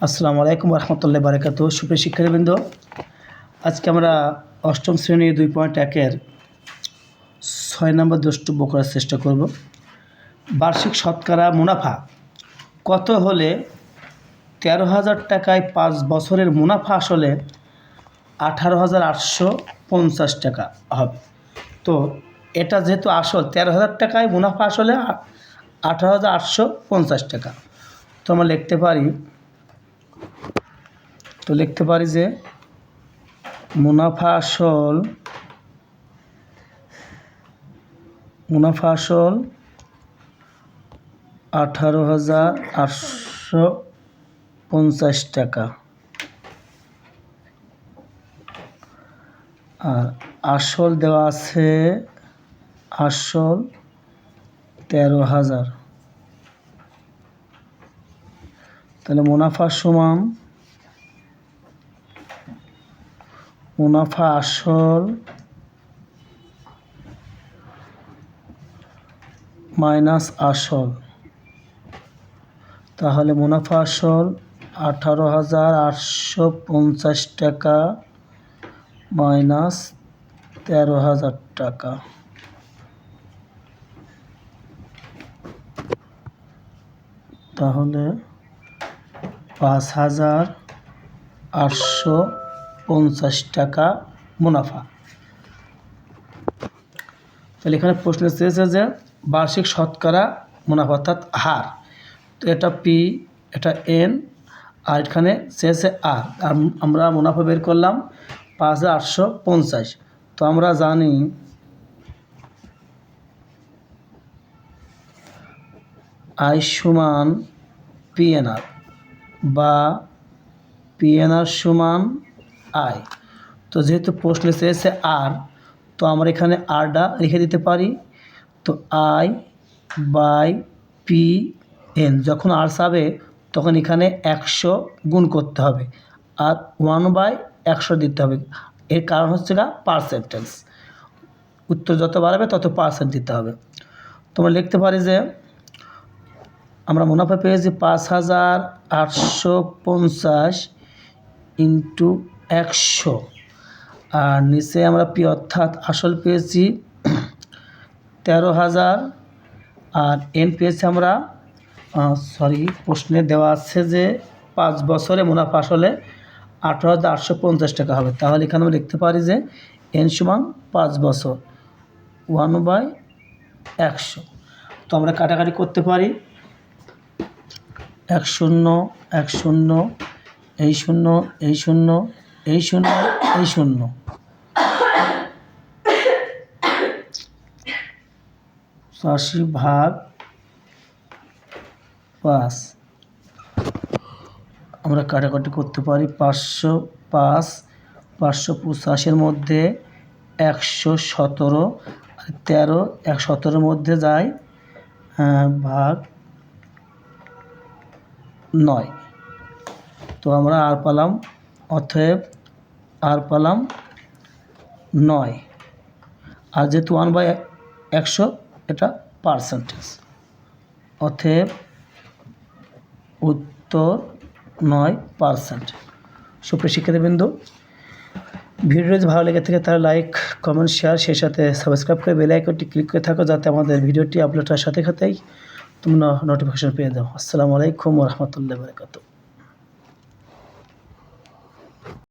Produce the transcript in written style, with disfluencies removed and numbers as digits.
আসসালামু আলাইকুম রহমতুল্লাহ বারাকাতু। সুপ্রিয় শিক্ষার্থীবৃন্দ, আজকে আমরা অষ্টম শ্রেণী 2.1-এর 6 নম্বর দ্রষ্টব্য করার চেষ্টা করব। বার্ষিক শতকরা মুনাফা কত হলে 13,000 টাকায় 5 বছরের মুনাফা আসলে 18,850 টাকা হবে। তো এটা যেহেতু আসল 13,000 টাকায় মুনাফা আসলে 18,850 টাকা, তো আমরা লিখতে পারি যে মুনাফা আসল 18,850 টাকা আর আসল দেওয়া আছে আসল 13,000। তাহলে মুনাফা সমান মুনাফা আসল মাইনাস আসল, তাহলে মুনাফা আসল 18,850 টাকা মাইনাস 13,000 টাকা। তাহলে 5,850 টাকা মুনাফা। তাহলে এখানে প্রশ্ন চেয়েছে যে বার্ষিক শতকরা মুনাফা অর্থাৎ হার। তো এটা পি, এটা এন, আর এখানে চেয়েছে আর আমরা মুনাফা বের করলাম 5,850। তো আমরা জানি আই সমান পিএনআর বা পিএনআর সমান আই। তো যেহেতু প্রশ্নে চেয়েছে আর, তো আমরা এখানে আরটা রেখে দিতে পারি। তো আই বাই পি এন, যখন আর চাবে তখন এখানে 100 গুণ করতে হবে আর 1/100 দিতে হবে। এর কারণ হচ্ছে পার্সেন্টেজ, উত্তর যত বাড়াবে তত পার্সেন্ট দিতে হবে। তোমরা লিখতে পারি যে আমরা মুনাফা পেয়েছি 5,850 ইন্টু 100, আর নিচে আমরা পি অর্থাৎ আসল পেয়েছি 13,000 আর এন পেয়েছি আমরা প্রশ্নে দেওয়া আছে যে 5 বছরে মুনাফা আসলে 18,850 টাকা হবে। তাহলে এখানে আমরা লিখতে পারি যে এন সমান 5 বছর 1/100। তো আমরা কাটাকাটি করতে পারি, 1 0 1 0, এই 0 এই 0 এই 0 এই 0, 80/5। আমরা কাটাকাটি করতে পারি, 505 585 মধ্যে 117 আর 13 117 মধ্যে যায় ভাগ 9। তো আমরা আর পালাম, অতএব আর পালাম 9। আর যেহেতু 1/100 এটা পার্সেন্টেজ, অতএব উত্তর 9%। সুপ্রিয় শিক্ষার্থীবৃন্দ, ভিডিও যদি ভালো লেগে থাকে তাহলে লাইক কমেন্ট শেয়ার, সেই সাথে সাবস্ক্রাইব করে বেল আইকনটি ক্লিক করে থাকো যাতে আমাদের ভিডিওটি আপলোড হওয়ার সাথে সাথেই তোমরা নোটিফিকেশন পেয়ে যাও। আসসালামু আলাইকুম রহমতুল্লাহ বারাকাতুহু।